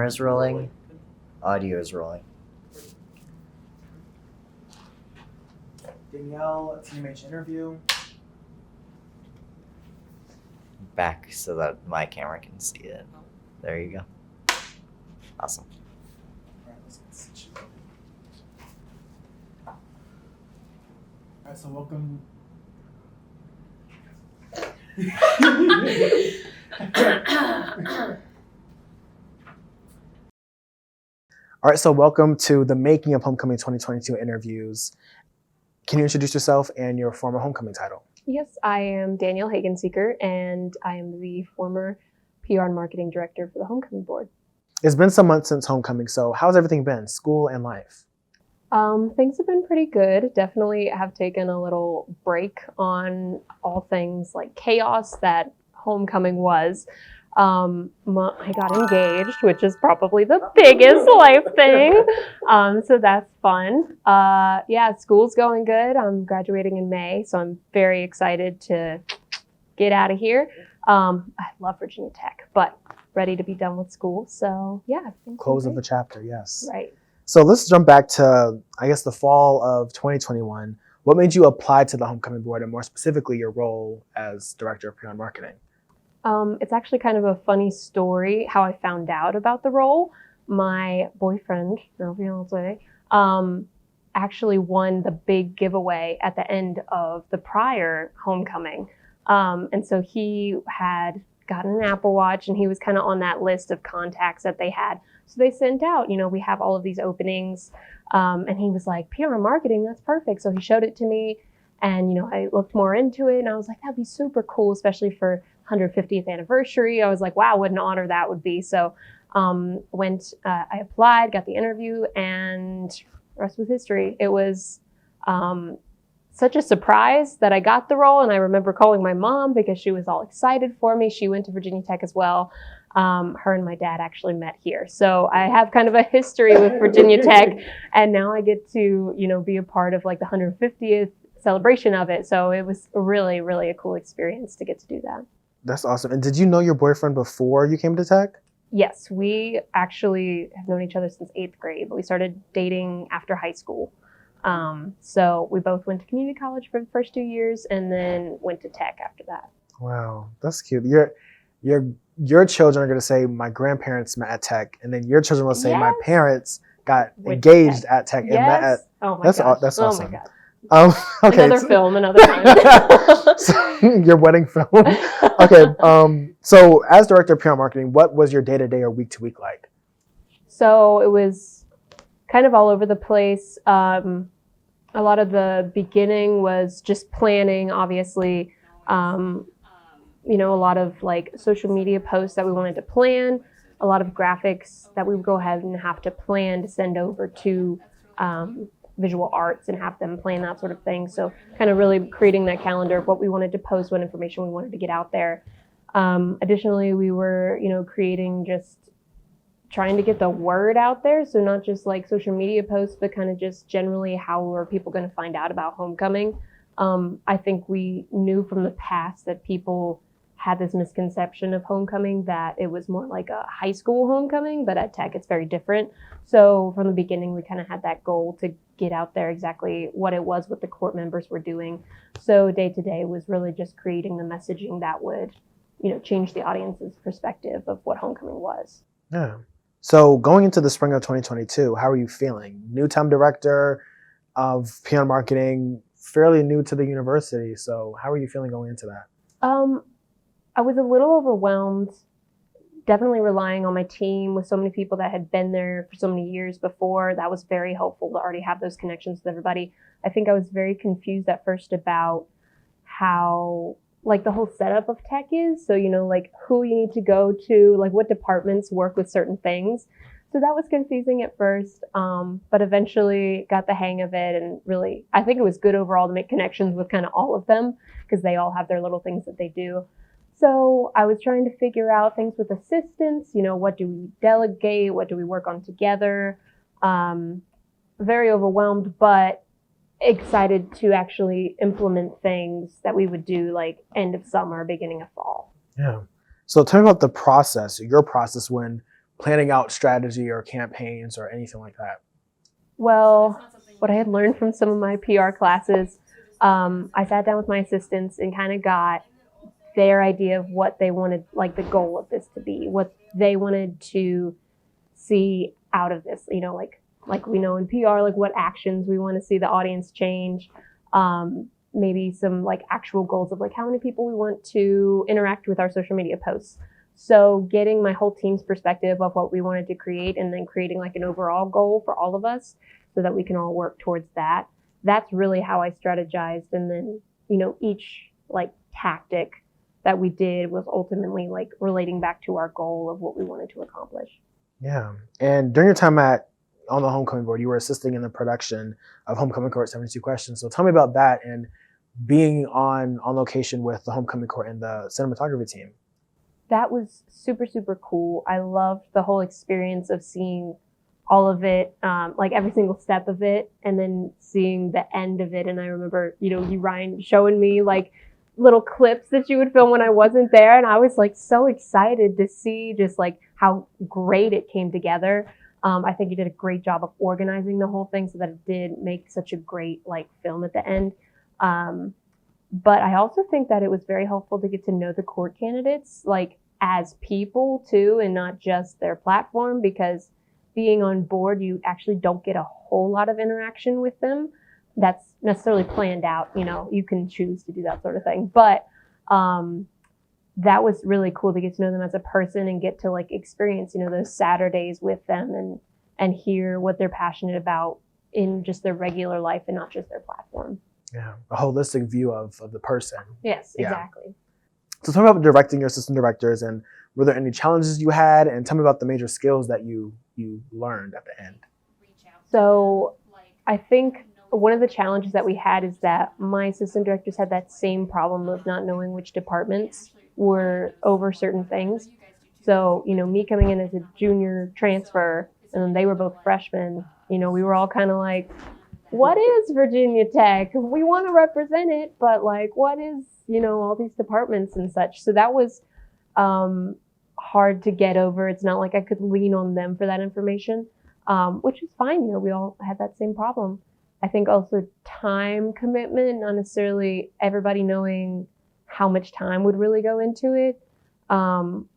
Camera's rolling. Audio is rolling. Danielle, TMH interview. Back so that my camera can see it. There you go. Awesome. All right, let's get situated. All right, so welcome. All right, so welcome to the Making of Homecoming 2022 interviews. Can you introduce yourself and your former homecoming title? Yes, I am Danielle Hagenseker, and I am the former PR and marketing director for the Homecoming Board. It's been some months since homecoming, so how's everything been, school and life? Things have been pretty good. Definitely have taken a little break on all things like chaos that homecoming was. I got engaged, which is probably the biggest life thing. So that's fun. Yeah, school's going good. I'm graduating in May, so I'm very excited to get out of here. I love Virginia Tech, but ready to be done with school. So yeah. Close of the chapter, yes. Right. So let's jump back to, I guess, the fall of 2021. What made you apply to the Homecoming Board, and more specifically, your role as Director of PR and Marketing? It's actually kind of a funny story how I found out about the role. My boyfriend, now fiance, actually won the big giveaway at the end of the prior homecoming. And so he had gotten an Apple Watch, and he was kind of on that list of contacts that they had. So they sent out, we have all of these openings. And he was like, PR and marketing, that's perfect. So he showed it to me, and, I looked more into it, and I was like, that'd be super cool, especially for 150th anniversary. I was like, wow, what an honor that would be. So I applied, got the interview, and the rest was history. It was such a surprise that I got the role, and I remember calling my mom because she was all excited for me. She went to Virginia Tech as well. Her and my dad actually met here. So I have kind of a history with Virginia Tech, and now I get to, be a part of like the 150th celebration of it. So it was really, really a cool experience to get to do that. That's awesome. And did you know your boyfriend before you came to Tech? Yes, we actually have known each other since 8th grade, but we started dating after high school. So we both went to community college for the first 2 years and then went to Tech after that. Wow, that's cute. Your children are going to say my grandparents met at Tech, and then your children will say my parents got engaged at Tech and met at. Oh my gosh. That's awesome. Oh my God. Okay. Another time. So, your wedding film. Okay. So as Director of PR Marketing, what was your day-to-day or week-to-week like? So it was kind of all over the place. A lot of the beginning was just planning, obviously. A lot of like social media posts that we wanted to plan, a lot of graphics that we would go ahead and have to plan to send over to visual arts and have them plan that sort of thing. So kind of really creating that calendar of what we wanted to post, what information we wanted to get out there. Additionally, we were, creating just trying to get the word out there. So not just like social media posts, but kind of just generally how are people going to find out about homecoming. I think we knew from the past that people had this misconception of homecoming that it was more like a high school homecoming, but at Tech it's very different. So from the beginning, we kind of had that goal to get out there exactly what it was, what the court members were doing. So day to day was really just creating the messaging that would, change the audience's perspective of what homecoming was. Yeah. So going into the spring of 2022, how are you feeling? New-time director of PR marketing, fairly new to the university. So how are you feeling going into that? I was a little overwhelmed, definitely relying on my team with so many people that had been there for so many years before. That was very helpful to already have those connections with everybody. I think I was very confused at first about how, like, the whole setup of Tech is. So, like who you need to go to, like what departments work with certain things. So that was confusing at first, but eventually got the hang of it. And really, I think it was good overall to make connections with kind of all of them because they all have their little things that they do. So I was trying to figure out things with assistants, what do we delegate? What do we work on together? Very overwhelmed, but excited to actually implement things that we would do like end of summer, beginning of fall. Yeah. So tell me about the process, your process when planning out strategy or campaigns or anything like that? Well, what I had learned from some of my PR classes, I sat down with my assistants and kind of got their idea of what they wanted, like the goal of this to be, what they wanted to see out of this, like we know in PR, like what actions we want to see the audience change, maybe some like actual goals of like how many people we want to interact with our social media posts. So getting my whole team's perspective of what we wanted to create and then creating like an overall goal for all of us so that we can all work towards that. That's really how I strategized. And then, each like tactic that we did was ultimately like relating back to our goal of what we wanted to accomplish. Yeah. And during your time on the Homecoming Board, you were assisting in the production of Homecoming Court 72 Questions. So tell me about that and being on location with the Homecoming Court and the cinematography team. That was super, super cool. I loved the whole experience of seeing all of it, like every single step of it, and then seeing the end of it. And I remember, you, Ryan, showing me like little clips that you would film when I wasn't there. And I was like so excited to see just like how great it came together. I think you did a great job of organizing the whole thing so that it did make such a great like film at the end. But I also think that it was very helpful to get to know the court candidates like as people too, and not just their platform, because being on board, you actually don't get a whole lot of interaction with them. That's necessarily planned out, you can choose to do that sort of thing. But that was really cool to get to know them as a person and get to like experience, those Saturdays with them and hear what they're passionate about in just their regular life and not just their platform. Yeah, a holistic view of the person. Yes, Yeah. exactly. So tell me about directing your assistant directors, and were there any challenges you had? And tell me about the major skills that you learned at the end. So I think one of the challenges that we had is that my assistant directors had that same problem of not knowing which departments were over certain things. So, me coming in as a junior transfer and then they were both freshmen, we were all kind of like, what is Virginia Tech? We want to represent it, but like, what is, all these departments and such. So that was hard to get over. It's not like I could lean on them for that information, which is fine. We all had that same problem. I think also time commitment, not necessarily everybody knowing how much time would really go into it,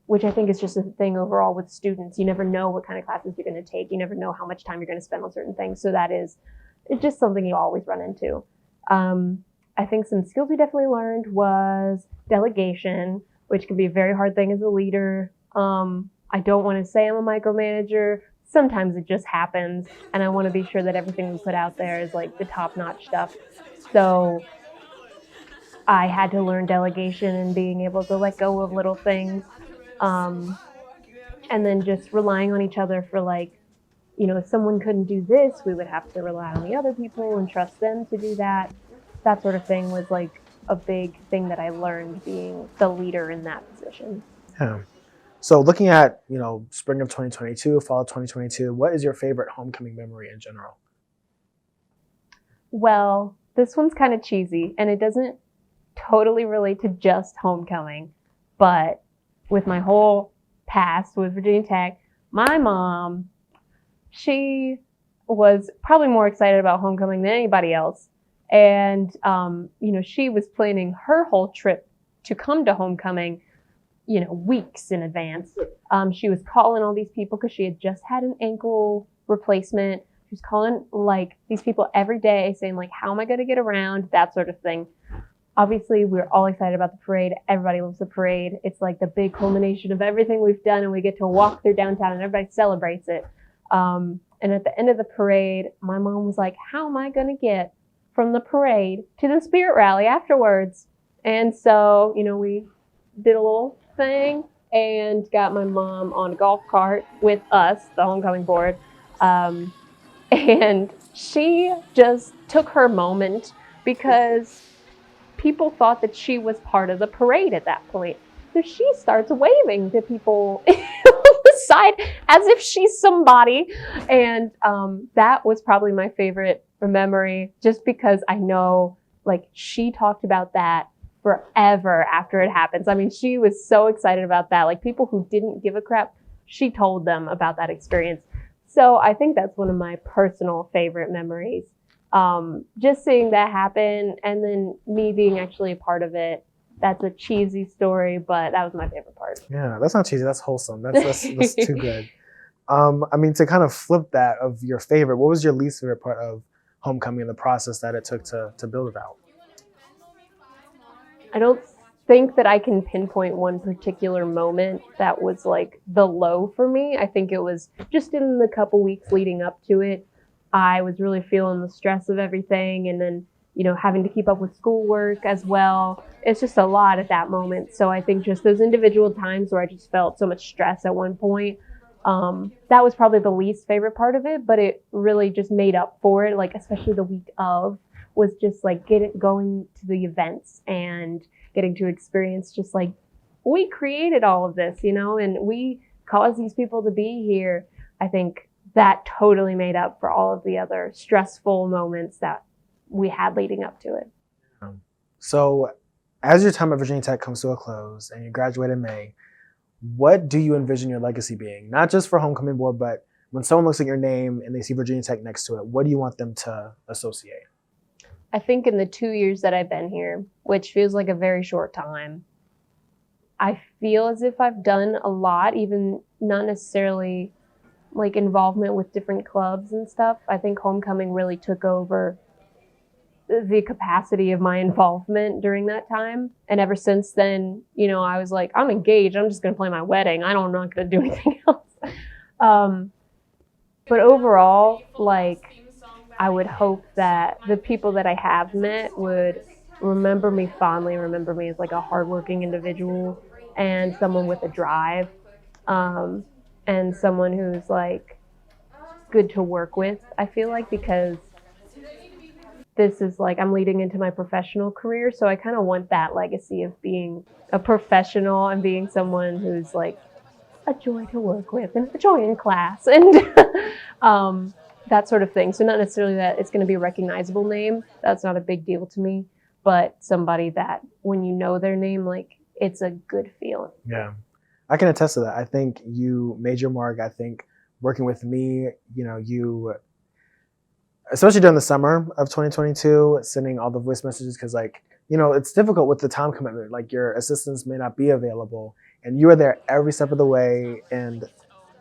which I think is just a thing overall with students. You never know what kind of classes you're going to take. You never know how much time you're going to spend on certain things. So it's just something you always run into. I think some skills we definitely learned was delegation, which can be a very hard thing as a leader. I don't want to say I'm a micromanager. Sometimes it just happens, and I want to be sure that everything we put out there is like the top-notch stuff. So I had to learn delegation and being able to let go of little things, and then just relying on each other for like, if someone couldn't do this, we would have to rely on the other people and trust them to do that. That sort of thing was like a big thing that I learned being the leader in that position. Yeah. So looking at, spring of 2022, fall of 2022, what is your favorite homecoming memory in general? Well, this one's kind of cheesy and it doesn't totally relate to just homecoming, but with my whole past with Virginia Tech, my mom, she was probably more excited about homecoming than anybody else. And, she was planning her whole trip to come to homecoming, weeks in advance. She was calling all these people because she had just had an ankle replacement. She was calling like these people every day saying like, how am I going to get around? That sort of thing. Obviously, we're all excited about the parade. Everybody loves the parade. It's like the big culmination of everything we've done, and we get to walk through downtown and everybody celebrates it. And at the end of the parade, my mom was like, how am I going to get from the parade to the spirit rally afterwards? And so, we did a little thing and got my mom on a golf cart with us, the homecoming board. And she just took her moment because people thought that she was part of the parade at that point. So she starts waving to people on the side as if she's somebody. And that was probably my favorite memory, just because I know like she talked about that forever after it happens. I mean, she was so excited about that. Like people who didn't give a crap, she told them about that experience. So I think that's one of my personal favorite memories. Just seeing that happen and then me being actually a part of it. That's a cheesy story, but that was my favorite part. Yeah, that's not cheesy. That's wholesome. That's too good. I mean, to kind of flip that of your favorite, what was your least favorite part of homecoming and the process that it took to build it out? I don't think that I can pinpoint one particular moment that was like the low for me. I think it was just in the couple weeks leading up to it. I was really feeling the stress of everything, and then, you know, having to keep up with schoolwork as well. It's just a lot at that moment. So I think just those individual times where I just felt so much stress at one point, that was probably the least favorite part of it, but it really just made up for it. Like, especially the week of was just like going to the events and getting to experience just like, we created all of this, you know, and we caused these people to be here. I think that totally made up for all of the other stressful moments that we had leading up to it. So as your time at Virginia Tech comes to a close and you graduate in May, what do you envision your legacy being? Not just for homecoming board, but when someone looks at your name and they see Virginia Tech next to it, what do you want them to associate? I think in the 2 years that I've been here, which feels like a very short time, I feel as if I've done a lot, even not necessarily like involvement with different clubs and stuff. I think homecoming really took over the capacity of my involvement during that time. And ever since then, you know, I was like, I'm engaged. I'm just going to play my wedding. I'm not going to do anything else. But overall, like, I would hope that the people that I have met would remember me fondly, remember me as like a hardworking individual and someone with a drive, and someone who's like good to work with, I feel like, because this is like, I'm leading into my professional career. So I kind of want that legacy of being a professional and being someone who's like a joy to work with and a joy in class and that sort of thing. So not necessarily that it's going to be a recognizable name. That's not a big deal to me, but somebody that when you know their name, like, it's a good feeling. Yeah, I can attest to that. I think you made your mark. I think working with me, you know, you, especially during the summer of 2022, sending all the voice messages, because, like, you know, it's difficult with the time commitment. Like, your assistants may not be available, and you are there every step of the way. And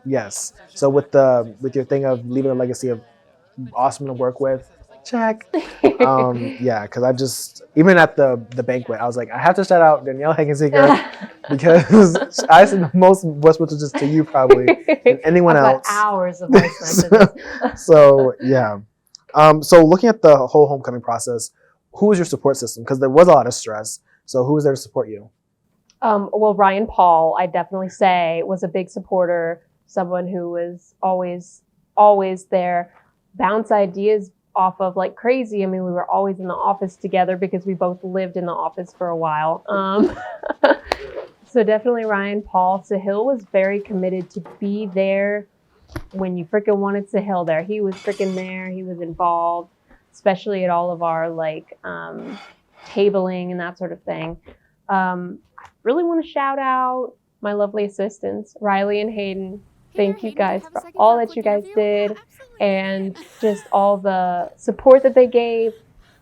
yes, so with your thing of leaving a legacy of awesome to work with, check. Yeah, because I just, even at the banquet, I was like, I have to shout out Danielle Hagenseker because I sent the most voice messages to you probably than anyone else. Hours of voice messages. So yeah. So looking at the whole homecoming process, who was your support system? Because there was a lot of stress. So who was there to support you? Well, Ryan Paul, I definitely say, was a big supporter, someone who was always there, bounce ideas off of like crazy. I mean, we were always in the office together because we both lived in the office for a while. So definitely Ryan Paul. Sahil was very committed to be there when you freaking wanted Sahil there. He was freaking there. He was involved, especially at all of our like tabling and that sort of thing. I really want to shout out my lovely assistants, Riley and Hayden. Thank you guys for all that you guys did, and just all the support that they gave,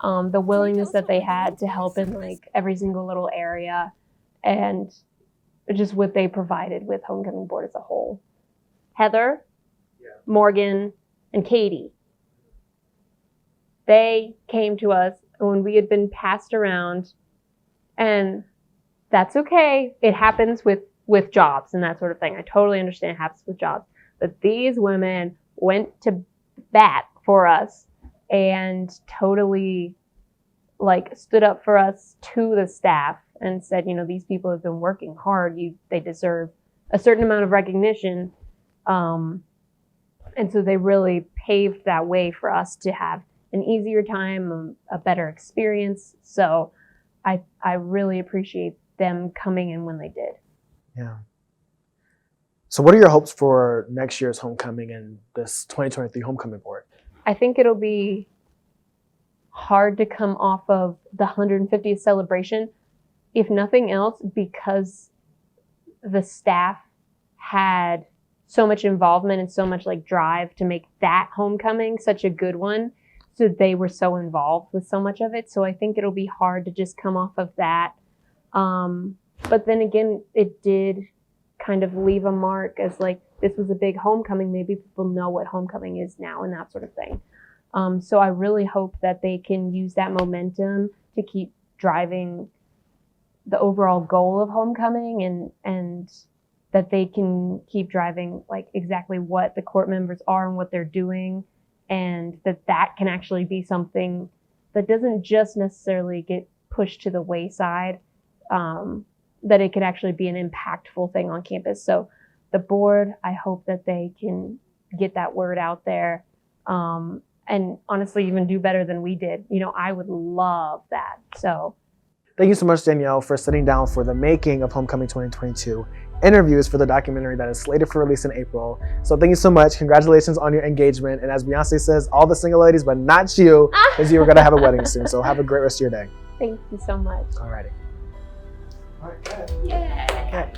the willingness that they had to help in like every single little area, and just what they provided with homecoming board as a whole. Heather, Morgan, and Katie. They came to us when we had been passed around, and that's okay. It happens with jobs and that sort of thing. I totally understand it happens with jobs. But these women went to bat for us and totally like stood up for us to the staff and said, you know, these people have been working hard. They deserve a certain amount of recognition. And so they really paved that way for us to have an easier time, a better experience. So I really appreciate them coming in when they did. Yeah. So what are your hopes for next year's homecoming and this 2023 homecoming board? I think it'll be hard to come off of the 150th celebration, if nothing else, because the staff had so much involvement and so much like drive to make that homecoming such a good one. So they were so involved with so much of it. So I think it'll be hard to just come off of that. But then again, it did kind of leave a mark as like, this was a big homecoming. Maybe people know what homecoming is now and that sort of thing. So I really hope that they can use that momentum to keep driving the overall goal of homecoming and that they can keep driving like exactly what the court members are and what they're doing, and that can actually be something that doesn't just necessarily get pushed to the wayside, that it could actually be an impactful thing on campus. So the board, I hope that they can get that word out there, and honestly even do better than we did. You know, I would love that. So Thank you so much, Danielle, for sitting down for the making of Homecoming 2022 interviews for the documentary that is slated for release in April. So thank you so much. Congratulations on your engagement. And as Beyonce says, all the single ladies, but not you, because you were going to have a wedding soon. So have a great rest of your day. thank you so much. Alrighty. Yeah. Okay.